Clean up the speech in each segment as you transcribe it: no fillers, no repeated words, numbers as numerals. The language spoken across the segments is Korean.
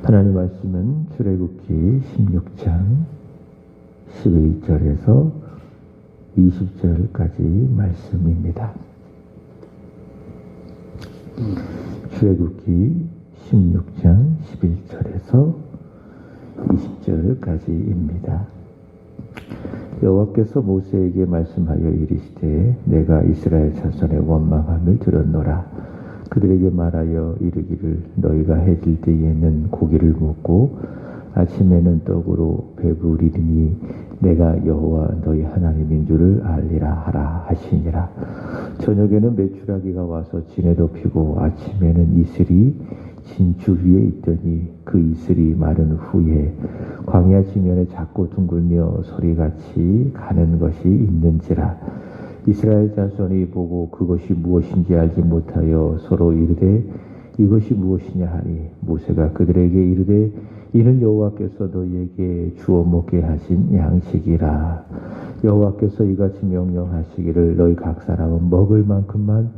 하나님 말씀은 출애굽기 16장 11절에서 20절까지 말씀입니다. 출애굽기 16장 11절에서 20절까지입니다. 여호와께서 모세에게 말씀하여 이르시되 내가 이스라엘 자손의 원망함을 들었노라. 그들에게 말하여 이르기를 너희가 해질 때에는 고기를 먹고 아침에는 떡으로 배부리리니 내가 여호와 너희 하나님인 줄을 알리라 하라 하시니라. 저녁에는 메추라기가 와서 진에 덮이고 아침에는 이슬이 진주 위에 있더니 그 이슬이 마른 후에 광야 지면에 작고 둥글며 소리같이 가는 것이 있는지라. 이스라엘 자손이 보고 그것이 무엇인지 알지 못하여 서로 이르되 이것이 무엇이냐 하니 모세가 그들에게 이르되 이는 여호와께서 너희에게 주어 먹게 하신 양식이라. 여호와께서 이같이 명령하시기를 너희 각 사람은 먹을 만큼만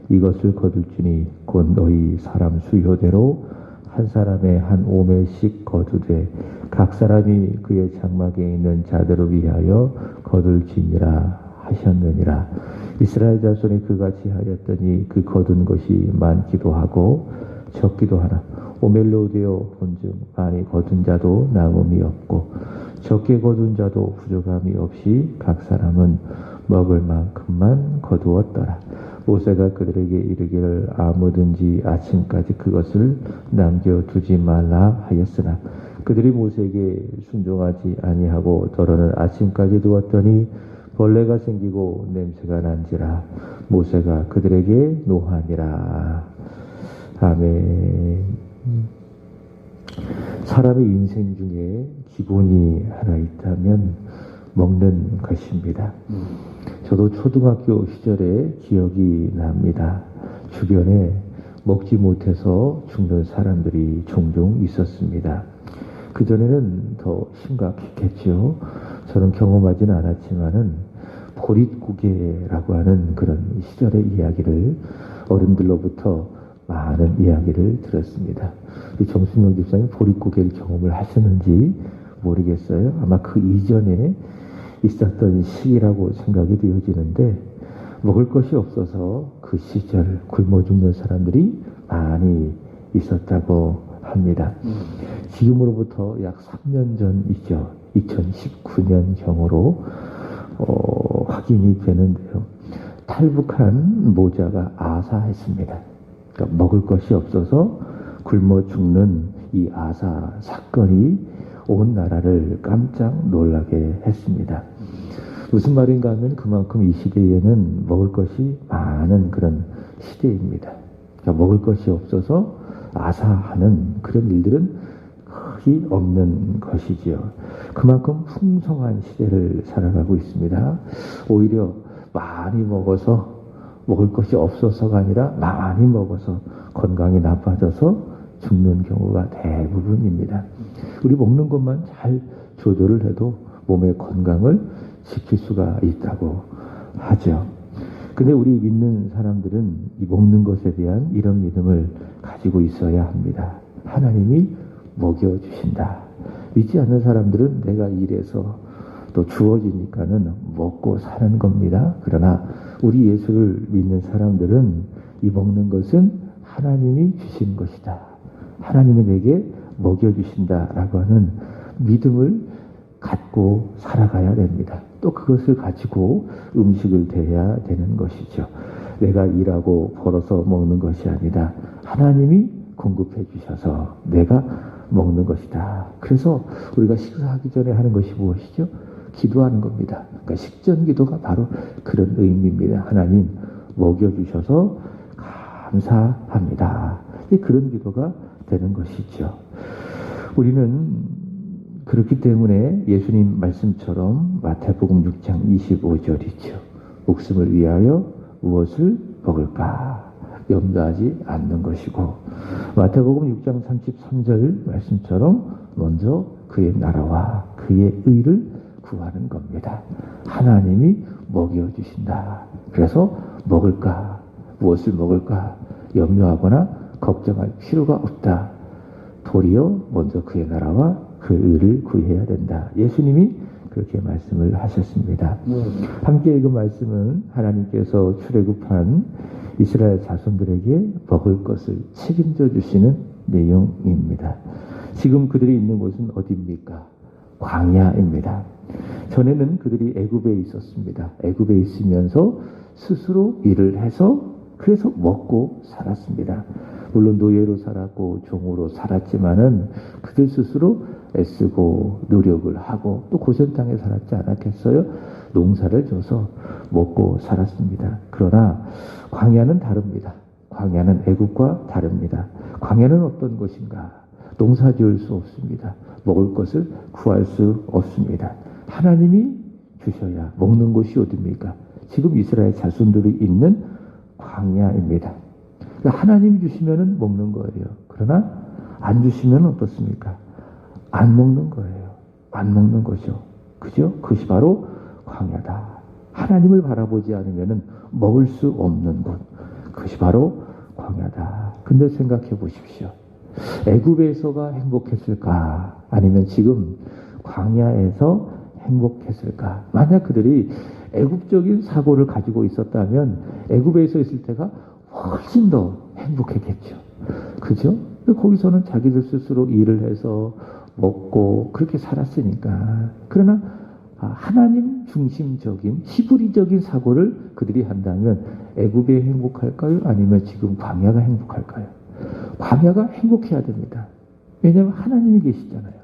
이것을 거둘지니 곧 너희 사람 수요대로 한 사람에 한 오멜씩 거두되 각 사람이 그의 장막에 있는 자대로 위하여 거둘지니라 하셨느니라. 이스라엘 자손이 그같이 하였더니 그 거둔 것이 많기도 하고 적기도 하나 오멜로 되어 본즉 많이 거둔 자도 남음이 없고 적게 거둔 자도 부족함이 없이 각 사람은 먹을 만큼만 거두었더라. 모세가 그들에게 이르기를 아무든지 아침까지 그것을 남겨두지 말라 하였으나 그들이 모세에게 순종하지 아니하고 더러는 아침까지 두었더니 벌레가 생기고 냄새가 난지라. 모세가 그들에게 노하니라. 아멘. 사람의 인생 중에 기본이 하나 있다면 먹는 것입니다. 저도 초등학교 시절에 기억이 납니다. 주변에 먹지 못해서 죽는 사람들이 종종 있었습니다. 그전에는 더 심각했겠죠. 저는 경험하지는 않았지만은 보릿고개라고 하는 그런 시절의 이야기를 어른들로부터 많은 이야기를 들었습니다. 우리 정순영 집사님 보릿고개를 경험을 하셨는지 모르겠어요. 아마 그 이전에 있었던 시기라고 생각이 되어지는데 먹을 것이 없어서 그 시절 굶어 죽는 사람들이 많이 있었다고 합니다. 지금으로부터 약 3년 전이죠. 2019년경으로 확인이 되는데요. 탈북한 모자가 아사했습니다. 그러니까 먹을 것이 없어서 굶어 죽는 이 아사 사건이 온 나라를 깜짝 놀라게 했습니다. 무슨 말인가 하면 그만큼 이 시대에는 먹을 것이 많은 그런 시대입니다. 그러니까 먹을 것이 없어서 아사하는 그런 일들은 거의 없는 것이지요. 그만큼 풍성한 시대를 살아가고 있습니다. 오히려 많이 먹어서 먹을 것이 없어서가 아니라 많이 먹어서 건강이 나빠져서 죽는 경우가 대부분입니다. 우리 먹는 것만 잘 조절을 해도 몸의 건강을 지킬 수가 있다고 하죠. 근데 우리 믿는 사람들은 이 먹는 것에 대한 이런 믿음을 가지고 있어야 합니다. 하나님이 먹여주신다. 믿지 않는 사람들은 내가 일해서 또 주어지니까는 먹고 사는 겁니다. 그러나 우리 예수를 믿는 사람들은 이 먹는 것은 하나님이 주신 것이다. 하나님이 내게 먹여주신다라고 하는 믿음을 갖고 살아가야 됩니다. 또 그것을 가지고 음식을 대해야 되는 것이죠. 내가 일하고 벌어서 먹는 것이 아니라 하나님이 공급해 주셔서 내가 먹는 것이다. 그래서 우리가 식사하기 전에 하는 것이 무엇이죠? 기도하는 겁니다. 그러니까 식전기도가 바로 그런 의미입니다. 하나님 먹여주셔서 감사합니다. 그런 기도가 되는 것이죠. 우리는 그렇기 때문에 예수님 말씀처럼 마태복음 6장 25절이죠. 목숨을 위하여 무엇을 먹을까 염려하지 않는 것이고, 마태복음 6장 33절 말씀처럼 먼저 그의 나라와 그의 의를 구하는 겁니다. 하나님이 먹여주신다. 그래서 먹을까 무엇을 먹을까 염려하거나 걱정할 필요가 없다. 도리어 먼저 그의 나라와 그 의를 구해야 된다. 예수님이 그렇게 말씀을 하셨습니다. 함께 읽은 말씀은 하나님께서 출애굽한 이스라엘 자손들에게 먹을 것을 책임져 주시는 내용입니다. 지금 그들이 있는 곳은 어디입니까? 광야입니다. 전에는 그들이 애굽에 있었습니다. 애굽에 있으면서 스스로 일을 해서 그래서 먹고 살았습니다. 물론 노예로 살았고 종으로 살았지만은 그들 스스로 애쓰고 노력을 하고 또 고센땅에 살았지 않았겠어요? 농사를 져서 먹고 살았습니다. 그러나 광야는 다릅니다. 광야는 애굽과 다릅니다. 광야는 어떤 것인가? 농사 지을 수 없습니다. 먹을 것을 구할 수 없습니다. 하나님이 주셔야 먹는 곳이 어디입니까? 지금 이스라엘 자손들이 있는 광야입니다. 그러니까 하나님이 주시면 먹는 거예요. 그러나 안 주시면 어떻습니까? 안 먹는 거예요. 안 먹는 거죠. 그죠? 그것이 바로 광야다. 하나님을 바라보지 않으면 먹을 수 없는 곳. 그것이 바로 광야다. 근데 생각해 보십시오. 애굽에서가 행복했을까? 아니면 지금 광야에서 행복했을까? 만약 그들이 애굽적인 사고를 가지고 있었다면 애굽에서 있을 때가 훨씬 더 행복했겠죠. 그죠? 거기서는 자기들 스스로 일을 해서 먹고 그렇게 살았으니까. 그러나 하나님 중심적인 히브리적인 사고를 그들이 한다면 애굽에 행복할까요? 아니면 지금 광야가 행복할까요? 광야가 행복해야 됩니다. 왜냐하면 하나님이 계시잖아요.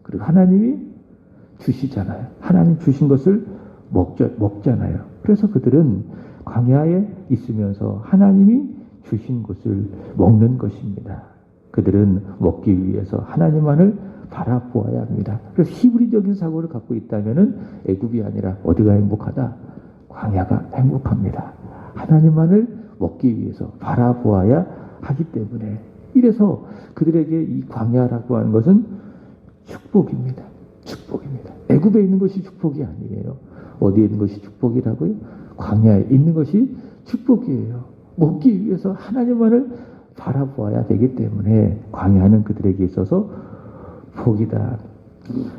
그리고 하나님이 주시잖아요. 하나님 주신 것을 먹잖아요. 그래서 그들은 광야에 있으면서 하나님이 주신 것을 먹는 것입니다. 그들은 먹기 위해서 하나님만을 바라보아야 합니다. 그래서 히브리적인 사고를 갖고 있다면 애굽이 아니라 어디가 행복하다? 광야가 행복합니다. 하나님만을 먹기 위해서 바라보아야 하기 때문에 이래서 그들에게 이 광야라고 하는 것은 축복입니다. 축복입니다. 애굽에 있는 것이 축복이 아니에요. 어디에 있는 것이 축복이라고요? 광야에 있는 것이 축복이에요. 먹기 위해서 하나님만을 바라보아야 되기 때문에 광야는 그들에게 있어서 복이다.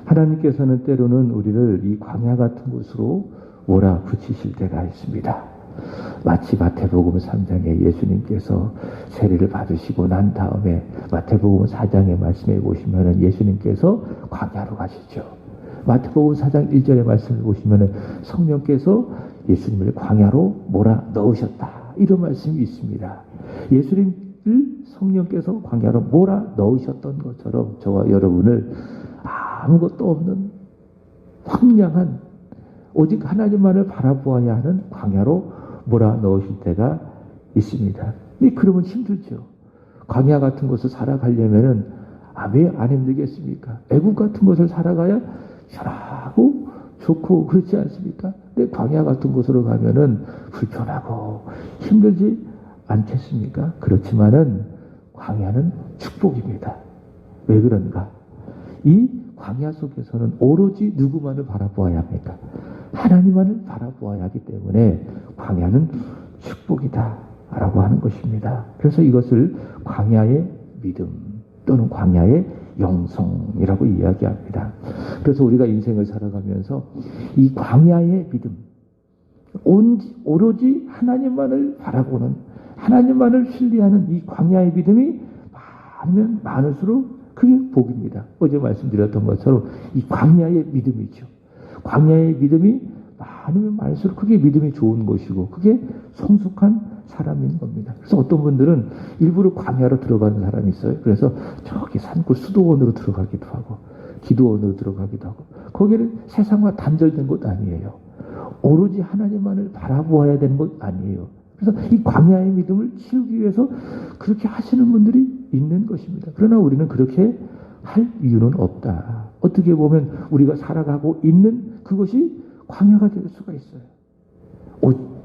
하나님께서는 때로는 우리를 이 광야 같은 곳으로 몰아붙이실 때가 있습니다. 마치 마태복음 3장에 예수님께서 세례를 받으시고 난 다음에 마태복음 4장의 말씀에 보시면 예수님께서 광야로 가시죠. 마태복음 4장 1절의 말씀을 보시면 성령께서 예수님을 광야로 몰아 넣으셨다. 이런 말씀이 있습니다. 예수님을 성령께서 광야로 몰아 넣으셨던 것처럼 저와 여러분을 아무것도 없는 황량한 오직 하나님만을 바라보아야 하는 광야로 몰아 넣으실 때가 있습니다. 근데 그러면 힘들죠. 광야 같은 곳을 살아가려면은 왜 안 힘들겠습니까? 애국 같은 곳을 살아가야 편하고 좋고 그렇지 않습니까? 근데 광야 같은 곳으로 가면은 불편하고 힘들지 않겠습니까? 그렇지만은 광야는 축복입니다. 왜 그런가? 이 광야 속에서는 오로지 누구만을 바라보아야 합니까? 하나님만을 바라보아야 하기 때문에 광야는 축복이다 라고 하는 것입니다. 그래서 이것을 광야의 믿음 또는 광야의 영성이라고 이야기합니다. 그래서 우리가 인생을 살아가면서 이 광야의 믿음, 오로지 하나님만을 바라보는, 하나님만을 신뢰하는 이 광야의 믿음이 많으면 많을수록 그게 복입니다. 어제 말씀드렸던 것처럼 이 광야의 믿음이죠. 광야의 믿음이 많으면 많을수록 그게 믿음이 좋은 것이고 그게 성숙한 사람인 겁니다. 그래서 어떤 분들은 일부러 광야로 들어가는 사람이 있어요. 그래서 저기 산골 수도원으로 들어가기도 하고 기도원으로 들어가기도 하고 거기는 세상과 단절된 곳 아니에요. 오로지 하나님만을 바라보아야 되는 것 아니에요. 그래서 이 광야의 믿음을 키우기 위해서 그렇게 하시는 분들이 있는 것입니다. 그러나 우리는 그렇게 할 이유는 없다. 어떻게 보면 우리가 살아가고 있는 그것이 광야가 될 수가 있어요.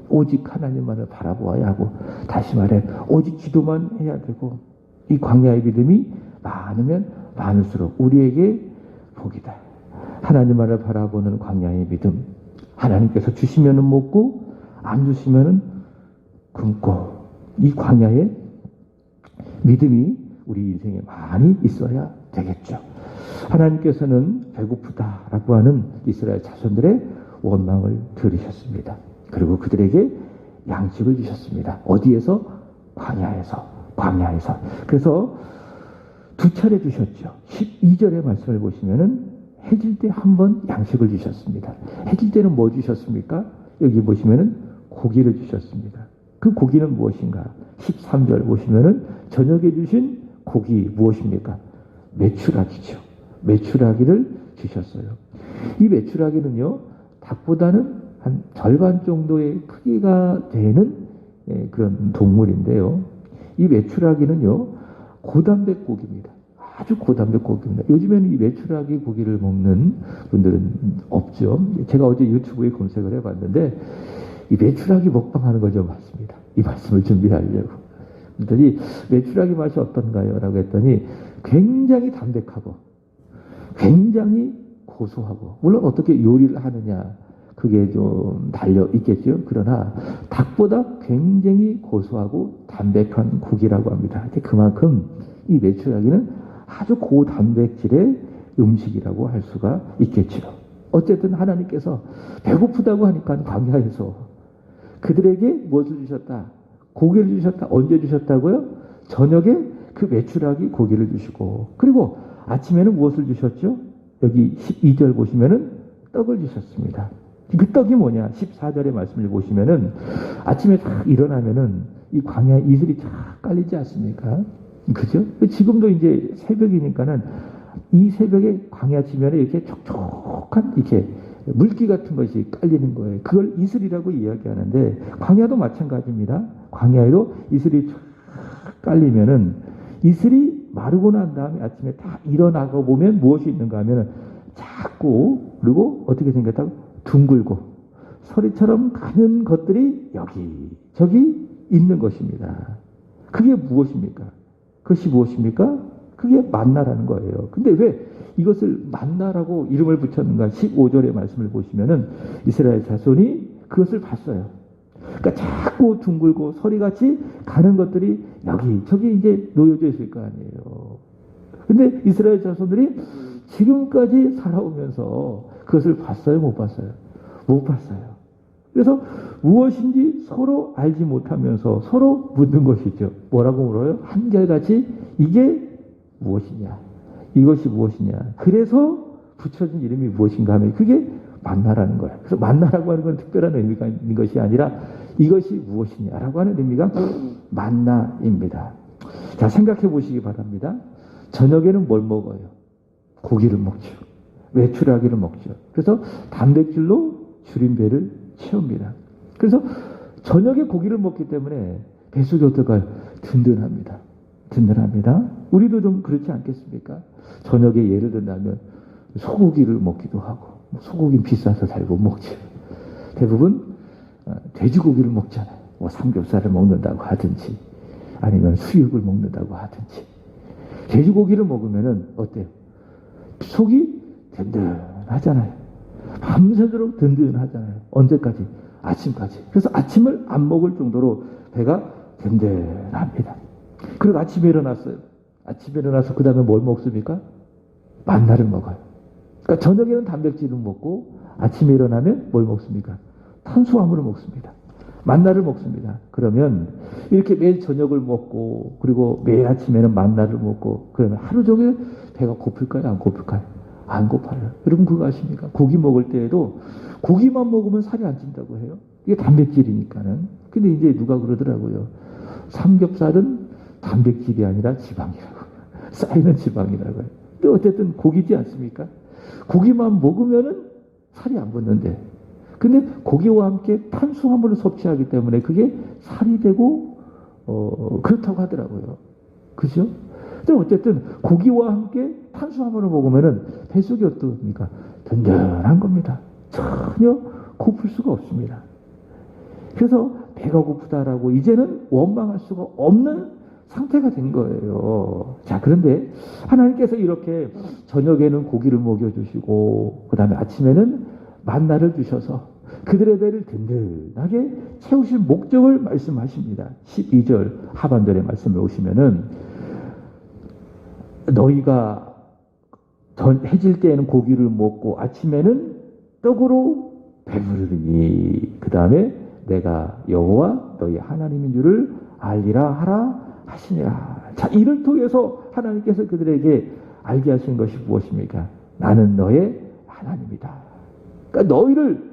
오직 하나님만을 바라보아야 하고 다시 말해 오직 기도만 해야 되고 이 광야의 믿음이 많으면 많을수록 우리에게 복이다. 하나님만을 바라보는 광야의 믿음. 하나님께서 주시면은 먹고 안 주시면은 굶고 이 광야의 믿음이 우리 인생에 많이 있어야 되겠죠. 하나님께서는 배고프다라고 하는 이스라엘 자손들의 원망을 들으셨습니다. 그리고 그들에게 양식을 주셨습니다. 어디에서? 광야에서. 그래서 두 차례 주셨죠. 12절의 말씀을 보시면은 해질 때 한 번 양식을 주셨습니다. 해질 때는 뭐 주셨습니까? 여기 보시면은 고기를 주셨습니다. 그 고기는 무엇인가? 13절 보시면은 저녁에 주신 고기 무엇입니까? 메추라기죠. 메추라기를 주셨어요. 이 메추라기는요, 닭보다는 한 절반 정도의 크기가 되는 그런 동물인데요. 이 메추라기는요, 고단백 고기입니다. 아주 고단백 고기입니다. 요즘에는 이 메추라기 고기를 먹는 분들은 없죠. 제가 어제 유튜브에 검색을 해봤는데 이 메추라기 먹방하는 걸 좀 봤습니다. 이 말씀을 준비하려고. 그랬더니 메추라기 맛이 어떤가요? 라고 했더니 굉장히 담백하고 굉장히 고소하고, 물론 어떻게 요리를 하느냐 그게 좀 달려 있겠죠. 그러나 닭보다 굉장히 고소하고 담백한 고기라고 합니다. 그만큼 이 메추라기는 아주 고단백질의 음식이라고 할 수가 있겠죠. 어쨌든 하나님께서 배고프다고 하니까 광야에서 그들에게 무엇을 주셨다? 고기를 주셨다. 언제 주셨다고요? 저녁에 그 메추라기 고기를 주시고, 그리고 아침에는 무엇을 주셨죠? 여기 12절 보시면은 떡을 주셨습니다. 그 떡이 뭐냐? 14절의 말씀을 보시면은 아침에 딱 일어나면은 이 광야에 이슬이 쫙 깔리지 않습니까? 그죠? 지금도 이제 새벽이니까는 이 새벽에 광야 지면에 이렇게 촉촉한 이렇게 물기 같은 것이 깔리는 거예요. 그걸 이슬이라고 이야기하는데 광야도 마찬가지입니다. 광야에도 이슬이 쫙 깔리면은 이슬이 마르고 난 다음에 아침에 다 일어나고 보면 무엇이 있는가 하면은 작고, 그리고 어떻게 생겼다고? 둥글고 서리처럼 가는 것들이 여기 저기 있는 것입니다. 그게 무엇입니까? 그것이 무엇입니까? 그게 만나라는 거예요. 근데 왜 이것을 만나라고 이름을 붙였는가? 15절의 말씀을 보시면은 이스라엘 자손이 그것을 봤어요. 그러니까 자꾸 둥글고 서리같이 가는 것들이 여기 저기 이제 놓여져 있을 거 아니에요. 근데 이스라엘 자손들이 지금까지 살아오면서 그것을 봤어요? 못 봤어요? 못 봤어요. 그래서 무엇인지 서로 알지 못하면서 서로 묻는 것이죠. 뭐라고 물어요? 한결같이 이게 무엇이냐? 이것이 무엇이냐? 그래서 붙여진 이름이 무엇인가 하면 그게 만나라는 거예요. 그래서 만나라고 하는 건 특별한 의미가 있는 것이 아니라 이것이 무엇이냐라고 하는 의미가 만나입니다. 자, 생각해 보시기 바랍니다. 저녁에는 뭘 먹어요? 고기를 먹죠. 메추라기를 먹죠. 그래서 단백질로 줄인 배를 채웁니다. 그래서 저녁에 고기를 먹기 때문에 뱃속이 어떨까요? 든든합니다. 든든합니다. 우리도 좀 그렇지 않겠습니까? 저녁에 예를 든다면 소고기를 먹기도 하고, 소고기는 비싸서 잘 못 먹죠. 대부분 돼지고기를 먹잖아요. 뭐 삼겹살을 먹는다고 하든지 아니면 수육을 먹는다고 하든지. 돼지고기를 먹으면은 어때요? 속이 든든하잖아요. 밤새도록 든든하잖아요. 언제까지? 아침까지. 그래서 아침을 안 먹을 정도로 배가 든든합니다. 그리고 아침에 일어났어요. 아침에 일어나서 그 다음에 뭘 먹습니까? 만나를 먹어요. 그러니까 저녁에는 단백질을 먹고 아침에 일어나면 뭘 먹습니까? 탄수화물을 먹습니다. 만나를 먹습니다. 그러면 이렇게 매일 저녁을 먹고 그리고 매일 아침에는 만나를 먹고 그러면 하루 종일 배가 고플까요? 안 고플까요? 안 고파요. 여러분 그거 아십니까? 고기 먹을 때에도 고기만 먹으면 살이 안 찐다고 해요. 이게 단백질이니까는. 근데 이제 누가 그러더라고요. 삼겹살은 단백질이 아니라 지방이라고. 쌓이는 지방이라고 해요. 근데 어쨌든 고기지 않습니까? 고기만 먹으면은 살이 안 붙는데. 근데 고기와 함께 탄수화물을 섭취하기 때문에 그게 살이 되고, 그렇다고 하더라고요. 그죠? 근데 어쨌든 고기와 함께 탄수화물을 먹으면은 뱃속이 어떻습니까? 든든한 겁니다. 전혀 고플 수가 없습니다. 그래서 배가 고프다라고 이제는 원망할 수가 없는 상태가 된 거예요. 자, 그런데 하나님께서 이렇게 저녁에는 고기를 먹여주시고 그 다음에 아침에는 만나를 주셔서 그들의 배를 든든하게 채우실 목적을 말씀하십니다. 12절 하반절의 말씀을 보시면은 너희가 해질 때에는 고기를 먹고 아침에는 떡으로 배부르니 그 다음에 내가 여호와 너희 하나님인 줄을 알리라 하라 하시니라. 자, 이를 통해서 하나님께서 그들에게 알게 하신 것이 무엇입니까? 나는 너의 하나님이다. 그러니까 너희를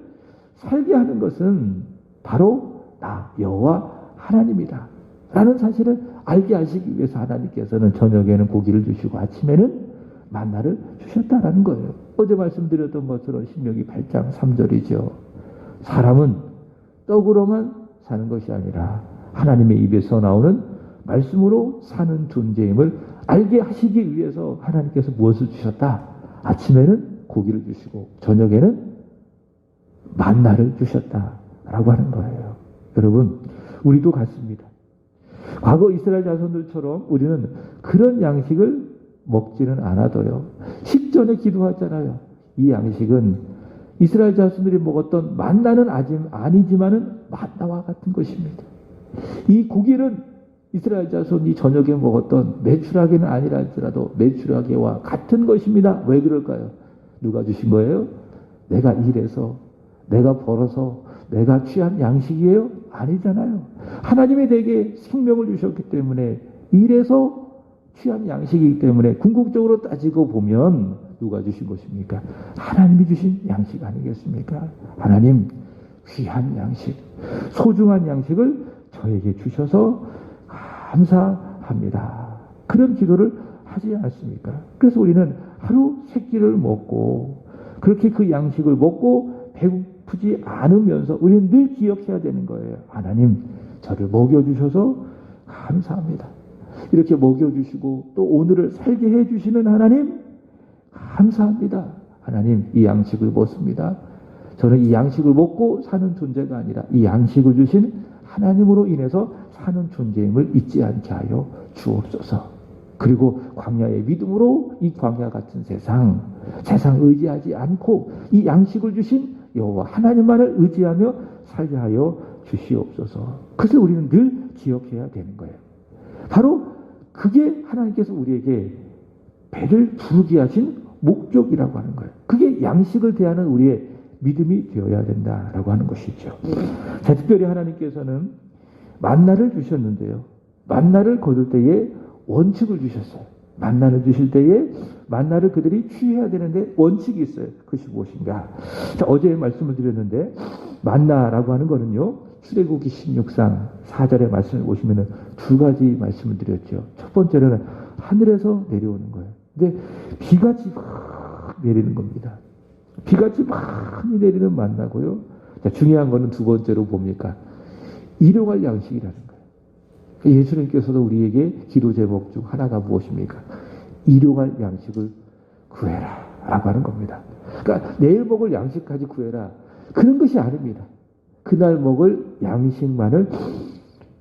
살게 하는 것은 바로 나 여호와 하나님이다 라는 사실을 알게 하시기 위해서 하나님께서는 저녁에는 고기를 주시고 아침에는 만나를 주셨다라는 거예요. 어제 말씀드렸던 것처럼 신명기 8장 3절이죠. 사람은 떡으로만 사는 것이 아니라 하나님의 입에서 나오는 말씀으로 사는 존재임을 알게 하시기 위해서 하나님께서 무엇을 주셨다? 아침에는 고기를 주시고 저녁에는 만나를 주셨다라고 하는 거예요. 여러분, 우리도 같습니다. 과거 이스라엘 자손들처럼 우리는 그런 양식을 먹지는 않아도요. 식전에 기도하잖아요. 이 양식은 이스라엘 자손들이 먹었던 만나는 아니지만은 만나와 같은 것입니다. 이 고기는 이스라엘 자손이 저녁에 먹었던 메추라기는 아니라 할지라도 메추라기와 같은 것입니다. 왜 그럴까요? 누가 주신 거예요? 내가 일해서, 내가 벌어서, 내가 취한 양식이에요? 아니잖아요. 하나님이 내게 생명을 주셨기 때문에 일해서 취한 양식이기 때문에 궁극적으로 따지고 보면 누가 주신 것입니까? 하나님이 주신 양식 아니겠습니까? 하나님, 귀한 양식, 소중한 양식을 저에게 주셔서 감사합니다. 그런 기도를 하지 않습니까? 그래서 우리는 하루 세 끼를 먹고 그렇게 그 양식을 먹고 배고프지 않으면서 우리는 늘 기억해야 되는 거예요. 하나님, 저를 먹여주셔서 감사합니다. 이렇게 먹여주시고 또 오늘을 살게 해주시는 하나님 감사합니다. 하나님, 이 양식을 먹습니다. 저는 이 양식을 먹고 사는 존재가 아니라 이 양식을 주신 하나님으로 인해서 사는 존재임을 잊지 않게 하여 주옵소서. 그리고 광야의 믿음으로 이 광야 같은 세상 의지하지 않고 이 양식을 주신 여호와 하나님만을 의지하며 살게 하여 주시옵소서. 그것을 우리는 늘 기억해야 되는 거예요. 바로 그게 하나님께서 우리에게 배를 부르게 하신 목적이라고 하는 거예요. 그게 양식을 대하는 우리의 믿음이 되어야 된다라고 하는 것이죠. 자, 특별히 하나님께서는 만나를 주셨는데요. 만나를 거둘 때에 원칙을 주셨어요. 만나를 주실 때에 만나를 그들이 취해야 되는데 원칙이 있어요. 그것이 무엇인가? 자, 어제 말씀을 드렸는데 만나라고 하는 거는요. 출애굽기 16장 4절의 말씀을 보시면 두 가지 말씀을 드렸죠. 첫 번째는 하늘에서 내려오는 거예요. 근데 비같이 막 내리는 겁니다. 비같이 많이 내리는 만나고요. 자, 중요한 거는 두 번째로 뭡니까? 일용할 양식이라는 거예요. 예수님께서도 우리에게 기도 제목 중 하나가 무엇입니까? 일용할 양식을 구해라 라고 하는 겁니다. 그러니까 내일 먹을 양식까지 구해라 그런 것이 아닙니다. 그날 먹을 양식만을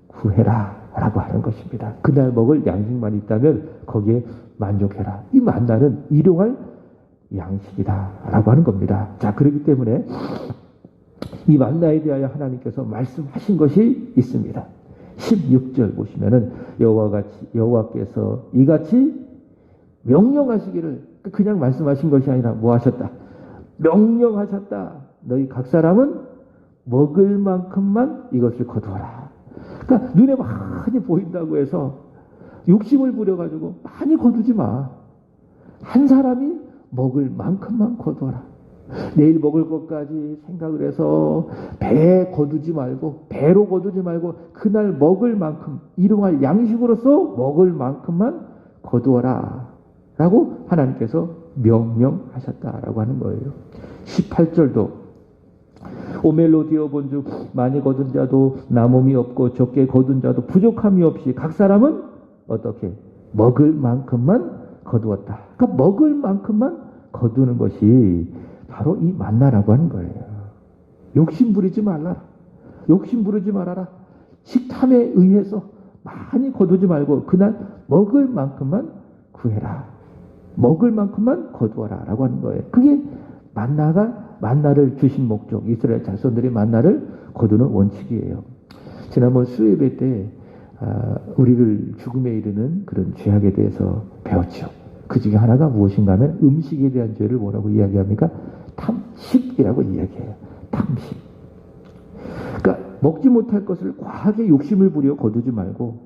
구해라 라고 하는 것입니다. 그날 먹을 양식만 있다면 거기에 만족해라. 이 만나는 일용할 양식이다 라고 하는 겁니다. 자, 그렇기 때문에 이 만나에 대하여 하나님께서 말씀하신 것이 있습니다. 16절 보시면은 여호와께서 이같이 명령하시기를, 그냥 말씀하신 것이 아니라 뭐 하셨다? 명령하셨다. 너희 각 사람은 먹을 만큼만 이것을 거두어라. 그러니까 눈에 많이 보인다고 해서 욕심을 부려가지고 많이 거두지 마. 한 사람이 먹을 만큼만 거두어라. 내일 먹을 것까지 생각을 해서 배로 거두지 말고 그날 먹을 만큼, 일용할 양식으로서 먹을 만큼만 거두어라 라고 하나님께서 명령하셨다라고 하는 거예요. 18절도 오멜로 되어본 즉 많이 거둔 자도 남음이 없고 적게 거둔 자도 부족함이 없이 각 사람은 어떻게 먹을 만큼만 거두었다. 그러니까 먹을 만큼만 거두는 것이 바로 이 만나라고 하는 거예요. 욕심 부리지 말라. 욕심 부리지 말아라. 식탐에 의해서 많이 거두지 말고 그날 먹을 만큼만 구해라. 먹을 만큼만 거두어라 라고 하는 거예요. 그게 만나를 주신 목적, 이스라엘 자손들이 만나를 거두는 원칙이에요. 지난번 수요예배 때 우리를 죽음에 이르는 그런 죄악에 대해서 배웠죠. 그 중에 하나가 무엇인가 하면 음식에 대한 죄를 뭐라고 이야기합니까? 탐식이라고 이야기해요. 탐식. 그러니까 먹지 못할 것을 과하게 욕심을 부려 거두지 말고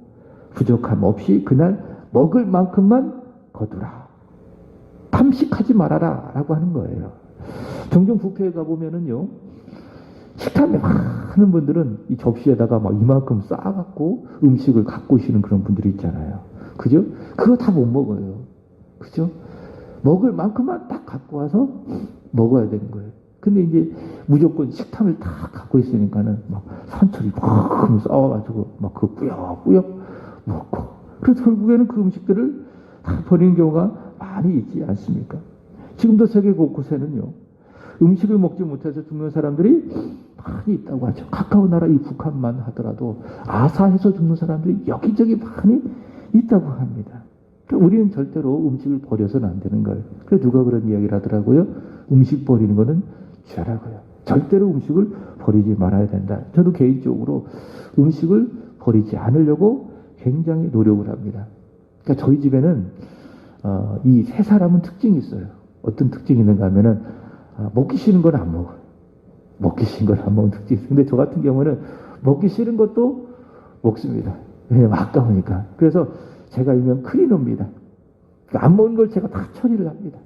부족함 없이 그날 먹을 만큼만 거두라. 탐식하지 말아라 라고 하는 거예요. 종종 뷔페에 가보면은요, 식탐이 많은 분들은 이 접시에다가 막 이만큼 쌓아갖고 음식을 갖고 오시는 그런 분들이 있잖아요. 그죠? 그거 다 못 먹어요. 그죠? 먹을 만큼만 딱 갖고 와서 먹어야 되는 거예요. 근데 이제 무조건 식탐을 다 갖고 있으니까는 막 산처리 막 쌓아가지고 막 그 꾸역꾸역 먹고, 그래서 결국에는 그 음식들을 다 버리는 경우가 많이 있지 않습니까? 지금도 세계 곳곳에는요, 음식을 먹지 못해서 죽는 사람들이 많이 있다고 하죠. 가까운 나라 이 북한만 하더라도 아사해서 죽는 사람들이 여기저기 많이 있다고 합니다. 그러니까 우리는 절대로 음식을 버려서는 안 되는 거예요. 그래서 누가 그런 이야기를 하더라고요. 음식 버리는 거는 죄라고요. 절대로 음식을 버리지 말아야 된다. 저도 개인적으로 음식을 버리지 않으려고 굉장히 노력을 합니다. 그러니까 저희 집에는 이 세 사람은 특징이 있어요. 어떤 특징이 있는가 하면은 먹기 싫은 건 안 먹어요. 먹기 싫은 건 안 먹는 특징이 있어요. 근데 저 같은 경우는 먹기 싫은 것도 먹습니다. 왜냐면 아까우니까. 그래서 제가 일명 클리너입니다. 그러니까 안 먹는 걸 제가 다 처리를 합니다.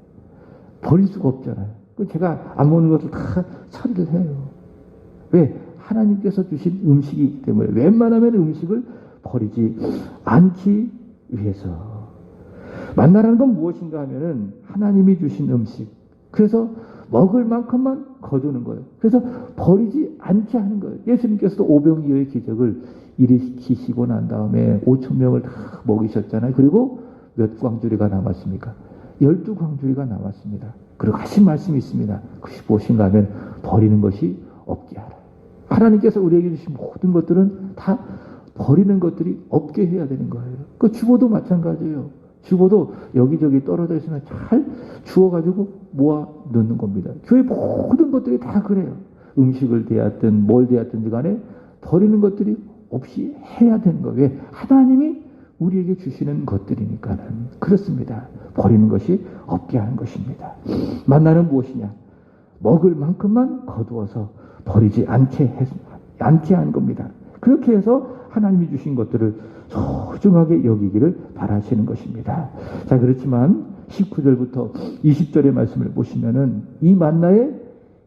버릴 수가 없잖아요. 제가 안 먹는 것을 다 처리를 해요. 왜? 하나님께서 주신 음식이기 때문에 웬만하면 음식을 버리지 않기 위해서. 만나라는 건 무엇인가 하면은 하나님이 주신 음식. 그래서 먹을 만큼만 거두는 거예요. 그래서 버리지 않게 하는 거예요. 예수님께서도 오병이어의 기적을 일으키시고 난 다음에 5,000명을 다 먹이셨잖아요. 그리고 몇 광주리가 남았습니까? 12광주리가 남았습니다. 그리고 하신 말씀이 있습니다. 그것이 무엇인가 하면 버리는 것이 없게 하라. 하나님께서 우리에게 주신 모든 것들은 다 버리는 것들이 없게 해야 되는 거예요. 그 주보도 마찬가지예요. 주보도 여기저기 떨어져 있으면 잘 주워가지고 모아 넣는 겁니다. 교회 모든 것들이 다 그래요. 음식을 대하든 뭘 대하든지 간에 버리는 것들이 없이 해야 되는 거예요. 왜? 하나님이 우리에게 주시는 것들이니까는. 그렇습니다. 버리는 것이 없게 하는 것입니다. 만나는 무엇이냐? 먹을 만큼만 거두어서 버리지 않게 하는 겁니다. 그렇게 해서 하나님이 주신 것들을 소중하게 여기기를 바라시는 것입니다. 자, 그렇지만 19절부터 20절의 말씀을 보시면은 이 만나에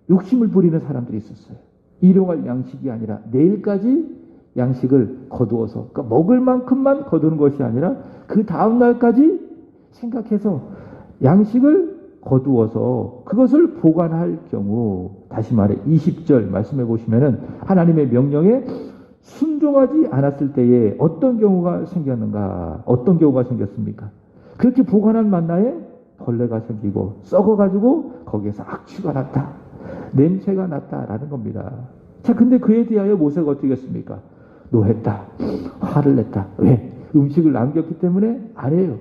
욕심을 부리는 사람들이 있었어요. 일용할 양식이 아니라 내일까지 양식을 거두어서, 그러니까 먹을 만큼만 거두는 것이 아니라 그 다음 날까지 생각해서 양식을 거두어서 그것을 보관할 경우, 다시 말해 20절 말씀해 보시면은 하나님의 명령에 순종하지 않았을 때에 어떤 경우가 생겼는가? 어떤 경우가 생겼습니까? 그렇게 보관한 만나에 벌레가 생기고 썩어가지고 거기에서 악취가 났다. 냄새가 났다라는 겁니다. 자, 근데 그에 대하여 모세가 어떻게 했습니까? 노했다. 화를 냈다. 왜? 음식을 남겼기 때문에? 아니에요.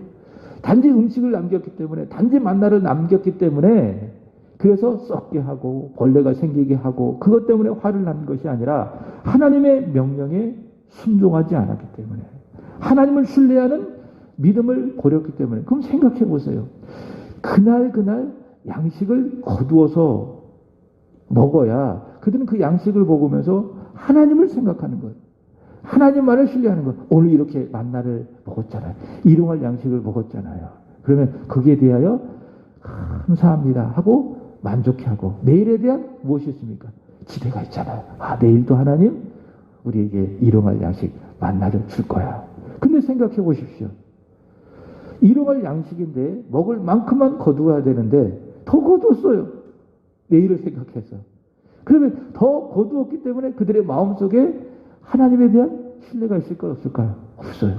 단지 음식을 남겼기 때문에, 단지 만나를 남겼기 때문에, 그래서 썩게 하고 벌레가 생기게 하고 그것 때문에 화를 난 것이 아니라 하나님의 명령에 순종하지 않았기 때문에, 하나님을 신뢰하는 믿음을 버렸기 때문에. 그럼 생각해 보세요. 그날 양식을 거두어서 먹어야 그들은 그 양식을 먹으면서 하나님을 생각하는 거예요. 하나님만을 신뢰하는 거예요. 오늘 이렇게 만나를 먹었잖아요. 일용할 양식을 먹었잖아요. 그러면 거기에 대하여 감사합니다 하고 만족해하고, 내일에 대한 무엇이 있습니까? 기대가 있잖아요. 아, 내일도 하나님 우리에게 일용할 양식 만나를 줄 거야. 근데 생각해 보십시오. 일용할 양식인데 먹을 만큼만 거두어야 되는데 더 거두었어요. 내일을 생각해서. 그러면 더 거두었기 때문에 그들의 마음속에 하나님에 대한 신뢰가 있을까요? 없을까요? 없어요.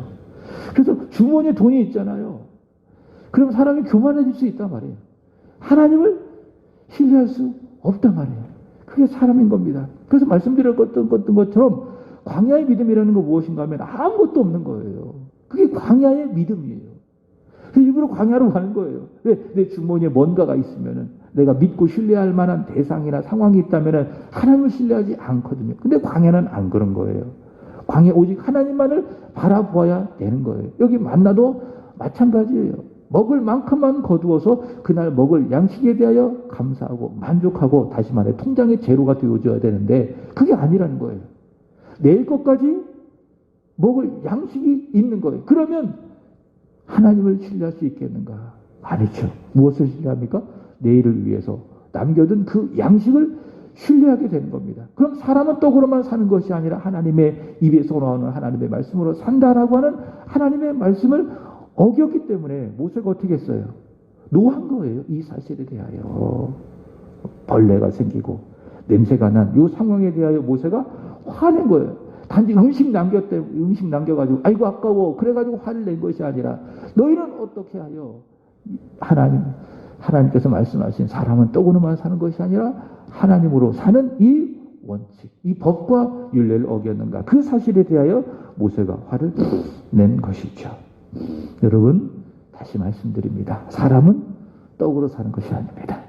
그래서 주머니에 돈이 있잖아요. 그럼 사람이 교만해질 수 있단 말이에요. 하나님을 신뢰할 수 없단 말이에요. 그게 사람인 겁니다. 그래서 말씀드렸던 것처럼 광야의 믿음이라는 건 무엇인가 하면 아무것도 없는 거예요. 그게 광야의 믿음이에요. 일부러 광야로 가는 거예요. 왜? 내 주머니에 뭔가가 있으면은, 내가 믿고 신뢰할 만한 대상이나 상황이 있다면은 하나님을 신뢰하지 않거든요. 근데 광야는 안 그런 거예요. 광야 오직 하나님만을 바라보아야 되는 거예요. 여기 만나도 마찬가지예요. 먹을 만큼만 거두어서 그날 먹을 양식에 대하여 감사하고 만족하고, 다시 말해 통장의 제로가 되어줘야 되는데 그게 아니라는 거예요. 내일 것까지 먹을 양식이 있는 거예요. 그러면 하나님을 신뢰할 수 있겠는가? 아니죠. 무엇을 신뢰합니까? 내일을 위해서 남겨둔 그 양식을 신뢰하게 되는 겁니다. 그럼 사람은 떡으로만 사는 것이 아니라 하나님의 입에서 나오는 하나님의 말씀으로 산다라고 하는 하나님의 말씀을 어겼기 때문에 모세가 어떻게 했어요? 노한 거예요. 이 사실에 대하여. 벌레가 생기고 냄새가 난 이 상황에 대하여 모세가 화낸 거예요. 단지 음식 남겨가지고 아이고 아까워 그래가지고 화를 낸 것이 아니라, 너희는 어떻게 하여 하나님께서 말씀하신 사람은 떡으로만 사는 것이 아니라 하나님으로 사는 이 원칙, 이 법과 율례를 어겼는가, 그 사실에 대하여 모세가 화를 낸 것이죠. 여러분, 다시 말씀드립니다. 사람은 떡으로 사는 것이 아닙니다.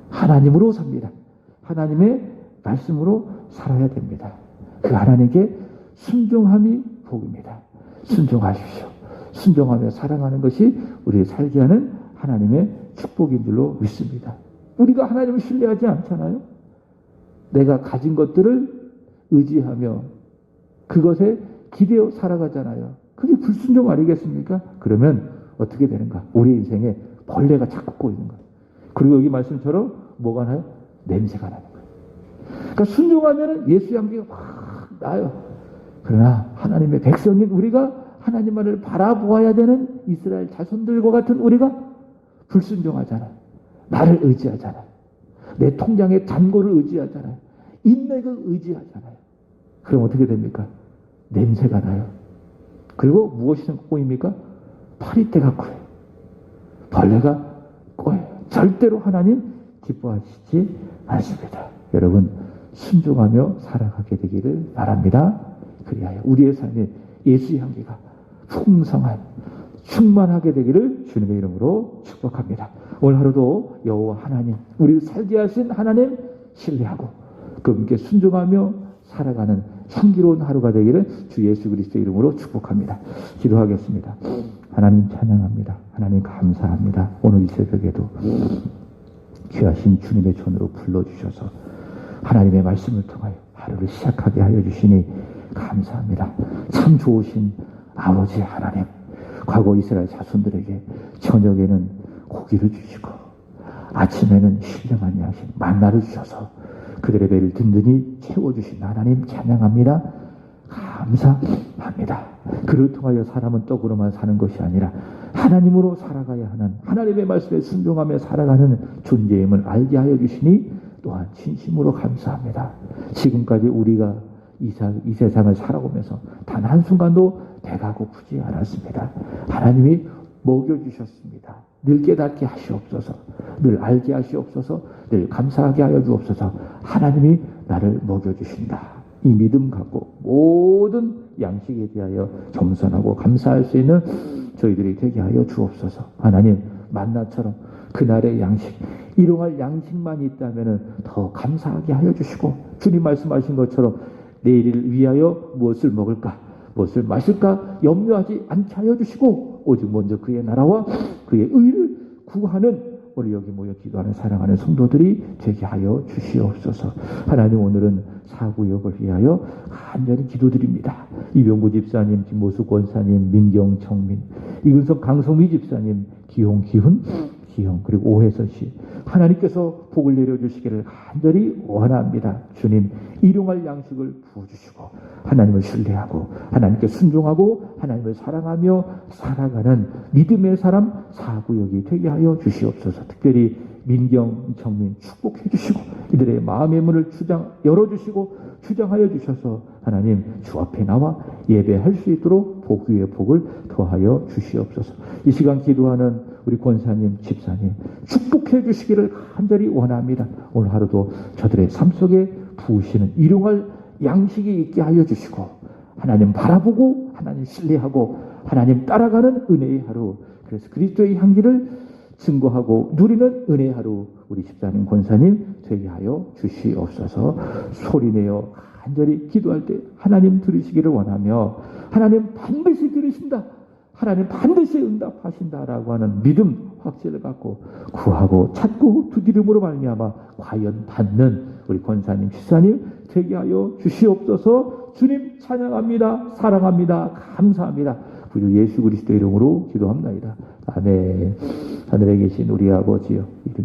하나님으로 삽니다. 하나님의 말씀으로 살아야 됩니다. 그 하나님께 순종함이 복입니다. 순종하십시오. 순종하며 사랑하는 것이 우리의 살게 하는 하나님의 축복인 줄로 믿습니다. 우리가 하나님을 신뢰하지 않잖아요. 내가 가진 것들을 의지하며 그것에 기대어 살아가잖아요. 그게 불순종 아니겠습니까? 그러면 어떻게 되는가? 우리 인생에 벌레가 자꾸 꼬이는 거예요. 그리고 여기 말씀처럼 뭐가 나요? 냄새가 나는 거예요. 그러니까 순종하면 예수 향기가 확 나요. 그러나 하나님의 백성인 우리가 하나님만을 바라보아야 되는 이스라엘 자손들과 같은 우리가 불순종하잖아요. 나를 의지하잖아요. 내 통장의 잔고를 의지하잖아요. 인맥을 의지하잖아요. 그럼 어떻게 됩니까? 냄새가 나요. 그리고 무엇이 꼬입니까? 파리떼가 꼬여요. 벌레가 꼬여요. 절대로 하나님 기뻐하시지 않습니다. 여러분, 순종하며 살아가게 되기를 바랍니다. 그리하여 우리의 삶에 예수의 향기가 풍성한 충만하게 되기를 주님의 이름으로 축복합니다. 오늘 하루도 여호와 하나님, 우리를 살게 하신 하나님 신뢰하고 그분께 순종하며 살아가는 향기로운 하루가 되기를 주 예수 그리스도의 이름으로 축복합니다. 기도하겠습니다. 하나님 찬양합니다. 하나님 감사합니다. 오늘 이 새벽에도 귀하신 주님의 손으로 불러주셔서 하나님의 말씀을 통하여 하루를 시작하게 하여 주시니 감사합니다. 참 좋으신 아버지 하나님, 과거 이스라엘 자손들에게 저녁에는 고기를 주시고 아침에는 신령한 양식 만나를 주셔서 그들의 배를 든든히 채워주신 하나님 찬양합니다. 감사합니다. 그를 통하여 사람은 떡으로만 사는 것이 아니라 하나님으로 살아가야 하는, 하나님의 말씀에 순종하며 살아가는 존재임을 알게 하여 주시니 또한 진심으로 감사합니다. 지금까지 우리가 이 세상을 살아오면서 단 한순간도 배가 고프지 않았습니다. 하나님이 먹여주셨습니다. 늘 깨닫게 하시옵소서. 늘 알게 하시옵소서. 늘 감사하게 하여 주옵소서. 하나님이 나를 먹여주신다. 이 믿음 갖고 모든 양식에 대하여 겸손하고 감사할 수 있는 저희들이 되게 하여 주옵소서. 하나님, 만나처럼 그날의 양식, 일용할 양식만 있다면 더 감사하게 하여 주시고, 주님 말씀하신 것처럼 내일을 위하여 무엇을 먹을까, 무엇을 마실까 염려하지 않게 하여 주시고, 오직 먼저 그의 나라와 그의 의를 구하는 우리 여기 모여 기도하는 사랑하는 성도들이 되게 하여 주시옵소서. 하나님, 오늘은 사구역을 위하여 간절히 기도드립니다. 이병구 집사님, 김모수 권사님, 민경 청민, 이근석 강성미 집사님, 기홍 기훈 기형, 그리고 오혜선 씨, 하나님께서 복을 내려주시기를 간절히 원합니다. 주님, 일용할 양식을 부어주시고 하나님을 신뢰하고 하나님께 순종하고 하나님을 사랑하며 살아가는 믿음의 사람 사구역이 되게 하여 주시옵소서. 특별히 민경, 정민 축복해 주시고 이들의 마음의 문을 열어주시고 주장하여 주셔서 하나님 주 앞에 나와 예배할 수 있도록 복 위에 복을 더하여 주시옵소서. 이 시간 기도하는 우리 권사님, 집사님 축복해 주시기를 간절히 원합니다. 오늘 하루도 저들의 삶 속에 부으시는 일용할 양식이 있게 하여 주시고 하나님 바라보고 하나님 신뢰하고 하나님 따라가는 은혜의 하루, 그래서 그리스도의 향기를 증거하고 누리는 은혜의 하루 우리 집사님, 권사님 되게 하여 주시옵소서. 소리내어 간절히 기도할 때 하나님 들으시기를 원하며 하나님 반드시 들으신다. 하나님 반드시 응답하신다라고 하는 믿음, 확신을 갖고 구하고 찾고 두드림으로 말미암아 과연 받는 우리 권사님, 집사님 되게 하여 주시옵소서. 주님 찬양합니다. 사랑합니다. 감사합니다. 우리 예수 그리스도 이름으로 기도합나이다. 아멘. 하늘에 계신 우리 아버지여, 이름